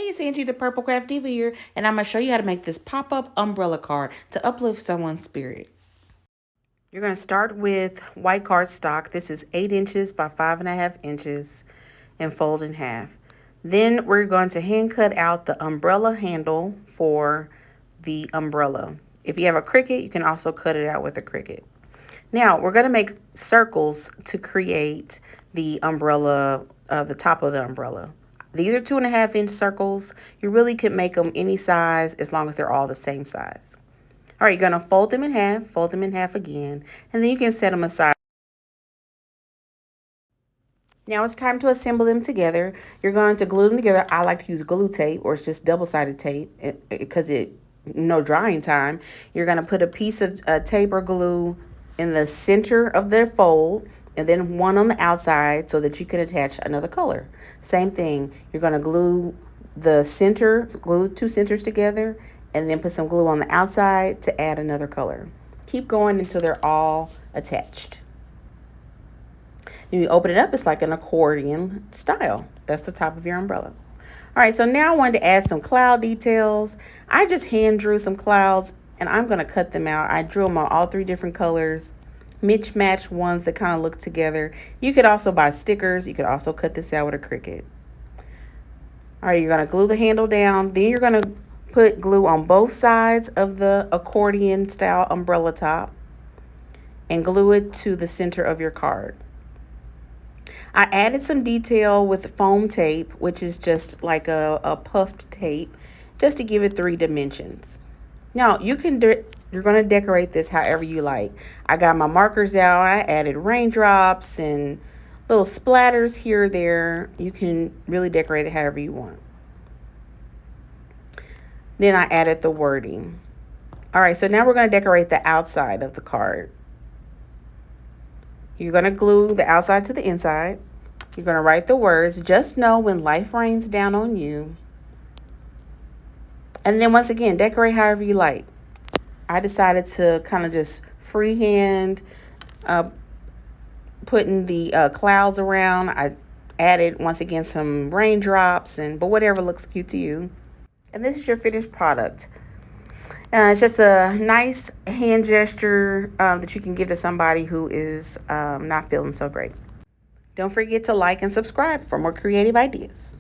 Hey, it's Angie the Purple Craft Diva here, and I'm going to show you how to make this pop-up umbrella card to uplift someone's spirit. You're going to start with white cardstock. This is 8 inches by 5.5 inches and fold in half. Then we're going to hand cut out the umbrella handle for the umbrella. If you have a Cricut, you can also cut it out with a Cricut. Now, we're going to make circles to create the umbrella, the top of the umbrella. These are 2.5-inch circles. You really could make them any size as long as they're all the same size. All right, you're going to fold them in half again, and then you can set them aside. Now it's time to assemble them together. You're going to glue them together. I like to use glue tape, or it's just double-sided tape because no drying time. You're going to put a piece of tape or glue in the center of their fold, and then one on the outside so that you can attach another color. Same thing. You're going to glue the two centers together, and then put some glue on the outside to add another color. Keep going until they're all attached. When you open it up, it's like an accordion style. That's the top of your umbrella. All right, so now I wanted to add some cloud details. I just hand drew some clouds, and I'm going to cut them out. I drew them on all 3 different colors, match ones that kind of look together. You could also buy stickers. You could also cut this out with a Cricut. All right, you're going to glue the handle down. Then you're going to put glue on both sides of the accordion style umbrella top and glue it to the center of your card. I added some detail with foam tape, which is just like a puffed tape, just to give it 3 dimensions. Now, you're going to decorate this however you like. I got my markers out. I added raindrops and little splatters here or there. You can really decorate it however you want. Then I added the wording. All right, so now we're going to decorate the outside of the card. You're going to glue the outside to the inside. You're going to write the words, "Just know when life rains down on you." And then once again, decorate however you like. I decided to kind of just freehand putting the clouds around. I added, once again, some raindrops, but whatever looks cute to you. And this is your finished product. It's just a nice hand gesture that you can give to somebody who is not feeling so great. Don't forget to like and subscribe for more creative ideas.